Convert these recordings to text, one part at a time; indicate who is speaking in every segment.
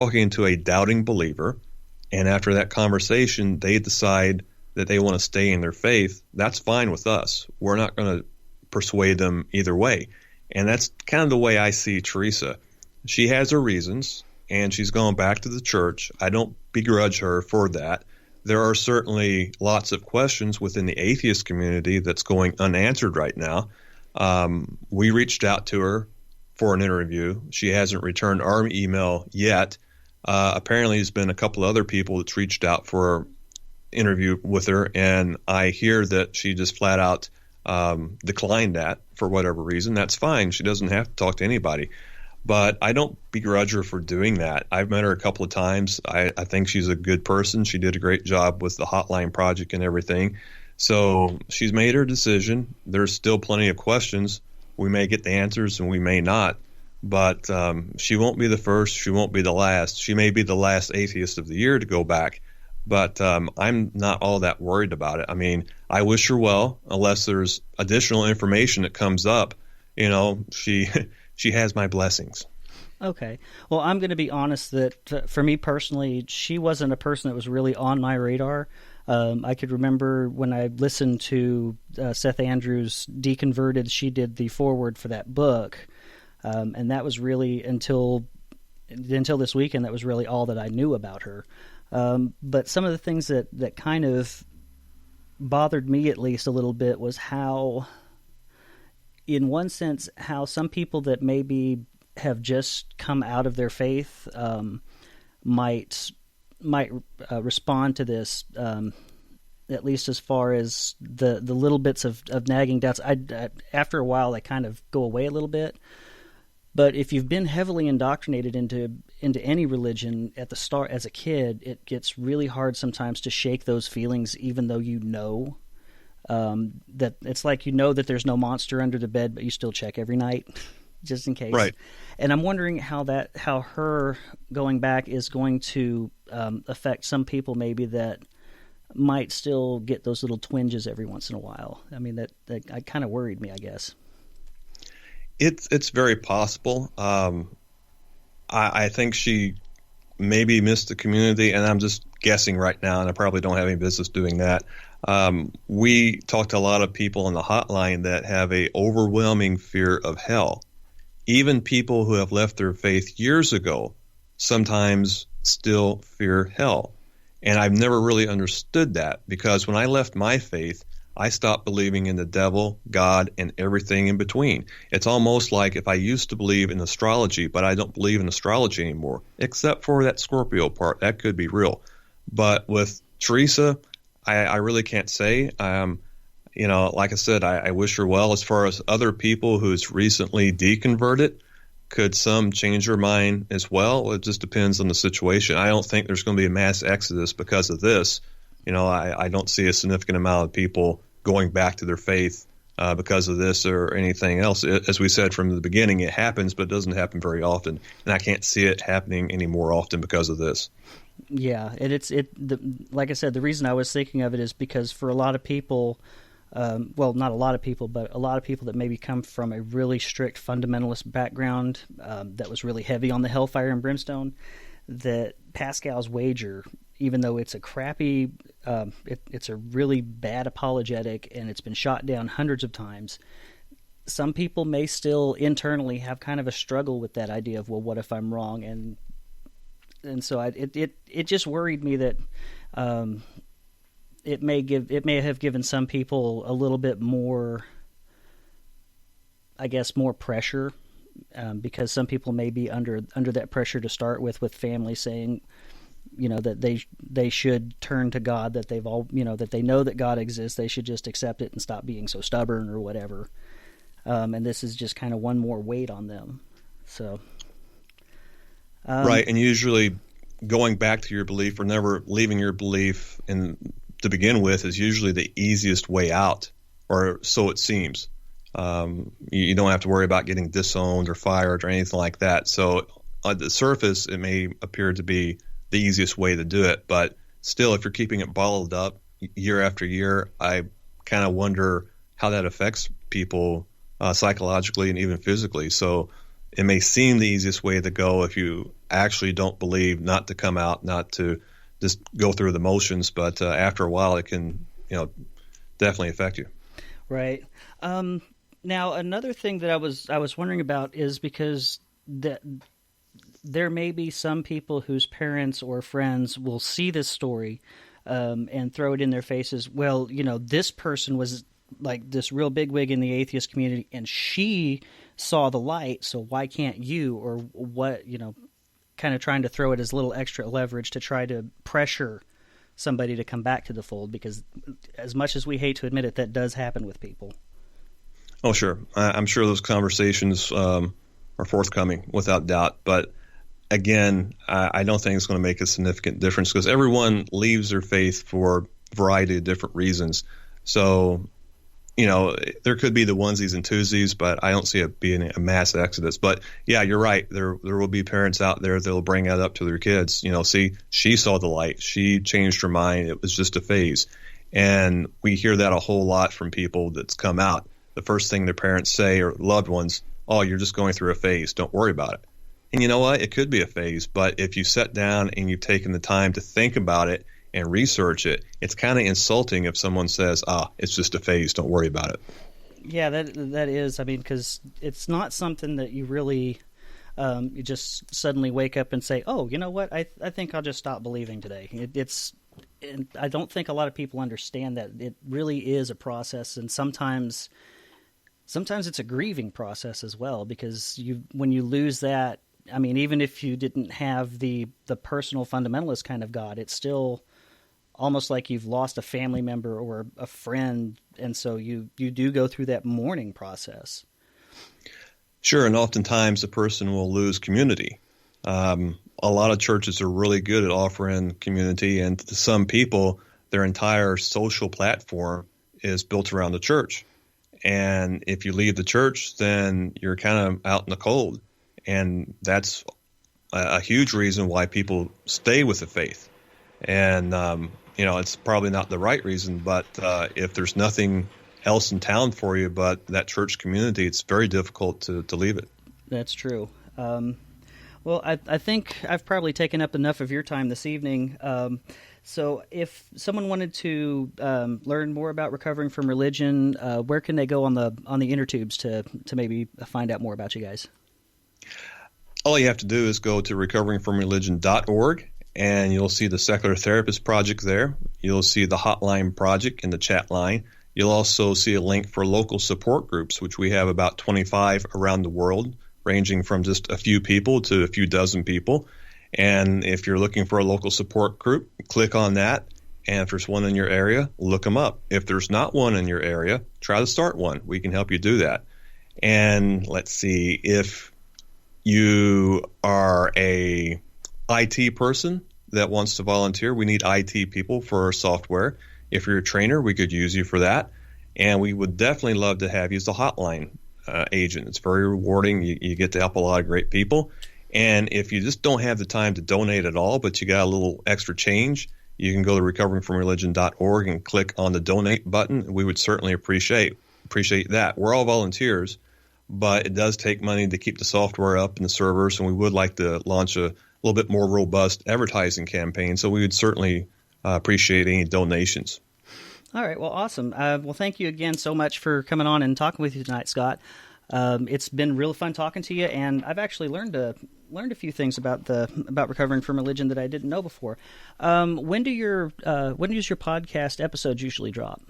Speaker 1: talking to a doubting believer, and after that conversation, they decide that they want to stay in their faith, that's fine with us. We're not going to persuade them either way. And that's kind of the way I see Teresa. She has her reasons, and she's gone back to the church. I don't begrudge her for that. There are certainly lots of questions within the atheist community that's going unanswered right now. We reached out to her for an interview. She hasn't returned our email yet. Apparently, there's been a couple other people that's reached out for an interview with her, and I hear that she just flat out declined that for whatever reason. That's fine. She doesn't have to talk to anybody. But I don't begrudge her for doing that. I've met her a couple of times. I think she's a good person. She did a great job with the Hotline Project and everything. So she's made her decision. There's still plenty of questions. We may get the answers and we may not. But she won't be the first. She won't be the last. She may be the last atheist of the year to go back. But I'm not all that worried about it. I mean, I wish her well, unless there's additional information that comes up. You know, she has my blessings.
Speaker 2: Okay. Well, I'm going to be honest that for me personally, she wasn't a person that was really on my radar. I could remember when I listened to Seth Andrews' Deconverted, she did the foreword for that book. And that was really, until this weekend, that was really all that I knew about her. But some of the things that kind of bothered me, at least a little bit, was how, in one sense, how some people that maybe have just come out of their faith might respond to this, at least as far as the little bits of nagging doubts. After a while, they kind of go away a little bit. But if you've been heavily indoctrinated into any religion at the start as a kid, it gets really hard sometimes to shake those feelings, even though you know that it's like you know that there's no monster under the bed, but you still check every night just in case.
Speaker 1: Right.
Speaker 2: And I'm wondering how her going back is going to affect some people maybe that might still get those little twinges every once in a while. I mean, that kind of worried me, I guess.
Speaker 1: It's very possible. I think she maybe missed the community, and I'm just guessing right now, and I probably don't have any business doing that. We talked to a lot of people on the hotline that have a overwhelming fear of hell. Even people who have left their faith years ago sometimes still fear hell. And I've never really understood that, because when I left my faith, I stopped believing in the devil, God, and everything in between. It's almost like if I used to believe in astrology, but I don't believe in astrology anymore, except for that Scorpio part. That could be real. But with Teresa, I really can't say. You know, like I said, I wish her well. As far as other people who's recently deconverted, could some change their mind as well? It just depends on the situation. I don't think there's going to be a mass exodus because of this. You know, I don't see a significant amount of people going back to their faith because of this or anything else. As we said from the beginning, it happens, but it doesn't happen very often. And I can't see it happening any more often because of this.
Speaker 2: Yeah, and like I said, the reason I was thinking of it is because for a lot of people, well, not a lot of people, but a lot of people that maybe come from a really strict fundamentalist background that was really heavy on the hellfire and brimstone, that Pascal's wager, even though it's a crappy, it's a really bad apologetic and it's been shot down hundreds of times, some people may still internally have kind of a struggle with that idea of, well, what if I'm wrong? And so it just worried me that it may have given some people a little bit more, I guess, more pressure, because some people may be under that pressure to start with family saying, you know, that they should turn to God, that they've all, you know, that they know that God exists, they should just accept it and stop being so stubborn or whatever. And this is just kind of one more weight on them. So,
Speaker 1: right, and usually going back to your belief or never leaving your belief to begin with is usually the easiest way out, or so it seems. You don't have to worry about getting disowned or fired or anything like that. So on the surface, it may appear to be the easiest way to do it, but still, if you're keeping it bottled up year after year, I kind of wonder how that affects people psychologically and even physically. So, it may seem the easiest way to go if you actually don't believe, not to come out, not to just go through the motions. But after a while, it can, definitely affect you.
Speaker 2: Right. Now, another thing that I was wondering about is because there may be some people whose parents or friends will see this story and throw it in their faces. Well, this person was like this real bigwig in the atheist community, and she saw the light, so why can't you? Or what, kind of trying to throw it as a little extra leverage to try to pressure somebody to come back to the fold, because as much as we hate to admit it, that does happen with people.
Speaker 1: Oh, sure. I'm sure those conversations are forthcoming without doubt. But again, I don't think it's going to make a significant difference because everyone leaves their faith for a variety of different reasons. So, there could be the onesies and twosies, but I don't see it being a mass exodus. But yeah, you're right. There will be parents out there that'll bring that up to their kids. See, she saw the light. She changed her mind. It was just a phase. And we hear that a whole lot from people that's come out. The first thing their parents say or loved ones, oh, you're just going through a phase. Don't worry about it. And you know what? It could be a phase, but if you sit down and you've taken the time to think about it and research it, it's kind of insulting if someone says, it's just a phase. Don't worry about it.
Speaker 2: Yeah, that is. I mean, because it's not something that you really you just suddenly wake up and say, oh, you know what? I think I'll just stop believing today. And I don't think a lot of people understand that it really is a process, and sometimes it's a grieving process as well, because when you lose that, I mean, even if you didn't have the personal fundamentalist kind of God, it's still almost like you've lost a family member or a friend, and so you do go through that mourning process.
Speaker 1: Sure, and oftentimes the person will lose community. A lot of churches are really good at offering community, and to some people, their entire social platform is built around the church. And if you leave the church, then you're kind of out in the cold. And that's a huge reason why people stay with the faith. And, it's probably not the right reason, but if there's nothing else in town for you but that church community, it's very difficult to leave it.
Speaker 2: That's true. Well, I think I've probably taken up enough of your time this evening. So if someone wanted to learn more about recovering from religion, where can they go on the intertubes to maybe find out more about you guys?
Speaker 1: All you have to do is go to recoveringfromreligion.org, and you'll see the Secular Therapist Project there. You'll see the Hotline Project in the chat line. You'll also see a link for local support groups, which we have about 25 around the world, ranging from just a few people to a few dozen people. And if you're looking for a local support group, click on that. And if there's one in your area, look them up. If there's not one in your area, try to start one. We can help you do that. And let's see, if you are a IT person that wants to volunteer, we need IT people for our software. If you're a trainer, we could use you for that. And we would definitely love to have you as a hotline agent. It's very rewarding. You get to help a lot of great people. And if you just don't have the time to donate at all, but you got a little extra change, you can go to recoveringfromreligion.org and click on the donate button. We would certainly appreciate that. We're all volunteers, but it does take money to keep the software up and the servers, and we would like to launch a little bit more robust advertising campaign. So we would certainly appreciate any donations.
Speaker 2: All right. Well, awesome. Well, thank you again so much for coming on and talking with you tonight, Scott. It's been real fun talking to you, and I've actually learned a few things about recovering from religion that I didn't know before. When does your podcast episodes usually drop?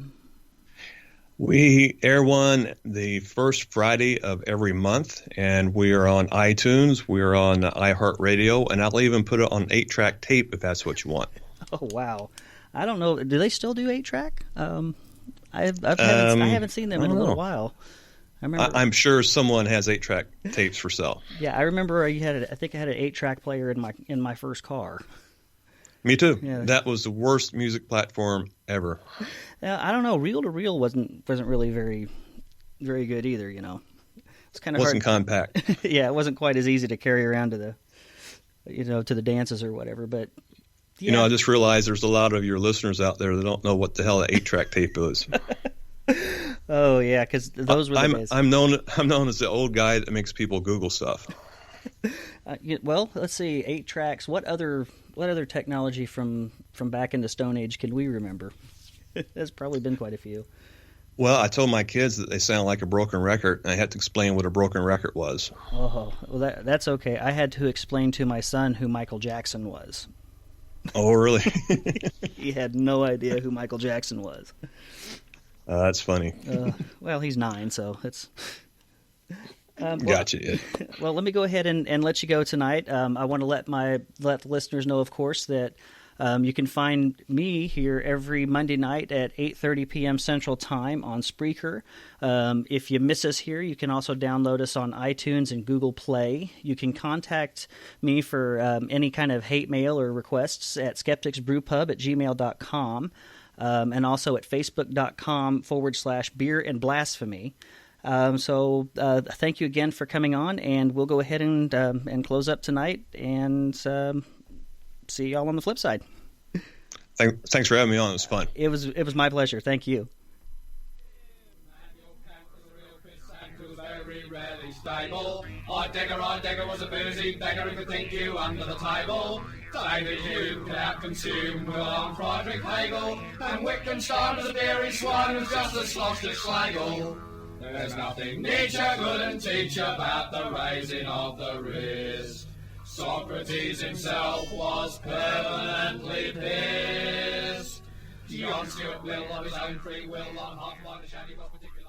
Speaker 1: We air one the first Friday of every month, and we are on iTunes, we are on iHeartRadio, and I'll even put it on 8-track tape if that's what you want.
Speaker 2: Oh, wow. I don't know. Do they still do 8-track? I haven't seen them in a little while.
Speaker 1: I'm sure someone has 8-track tapes for sale.
Speaker 2: Yeah, I remember I think I had an 8-track player in my first car.
Speaker 1: Me too. Yeah. That was the worst music platform ever.
Speaker 2: I don't know. Reel to reel wasn't really very, very good either. It's kind of
Speaker 1: wasn't compact.
Speaker 2: Yeah, it wasn't quite as easy to carry around to the dances or whatever. But yeah.
Speaker 1: I just realized there's a lot of your listeners out there that don't know what the hell an 8-track tape is.
Speaker 2: Oh yeah, because those were the days.
Speaker 1: I'm known as the old guy that makes people Google stuff.
Speaker 2: Well, let's see, 8 tracks. What other technology from back in the Stone Age can we remember? There's probably been quite a few.
Speaker 1: Well, I told my kids that they sound like a broken record, and I had to explain what a broken record was.
Speaker 2: Oh, well, that's okay. I had to explain to my son who Michael Jackson was.
Speaker 1: Oh, really?
Speaker 2: He had no idea who Michael Jackson was.
Speaker 1: That's funny.
Speaker 2: Well, he's 9, so it's...
Speaker 1: Gotcha.
Speaker 2: Well, let me go ahead and let you go tonight. I want to let the listeners know, of course, that you can find me here every Monday night at 8:30 p.m. Central Time on Spreaker. If you miss us here, you can also download us on iTunes and Google Play. You can contact me for any kind of hate mail or requests at skepticsbrewpub@gmail.com, and also at facebook.com/beer and blasphemy. So thank you again for coming on, and we'll go ahead and close up tonight, and see y'all on the flip side.
Speaker 1: Thanks for having me on. It was fun.
Speaker 2: It was my pleasure. Thank you.
Speaker 3: Digger was a boozy beggar who could think you under the table. Either you could out-consume Wilhelm Friedrich Hegel, and Wittgenstein was a dairy swine who's just as sloshed as Schlegel. There's nothing Nietzsche couldn't teach about the raising of the wrist. Socrates himself was permanently pissed. John Stuart Mill of his own free will on hot one shanty was particularly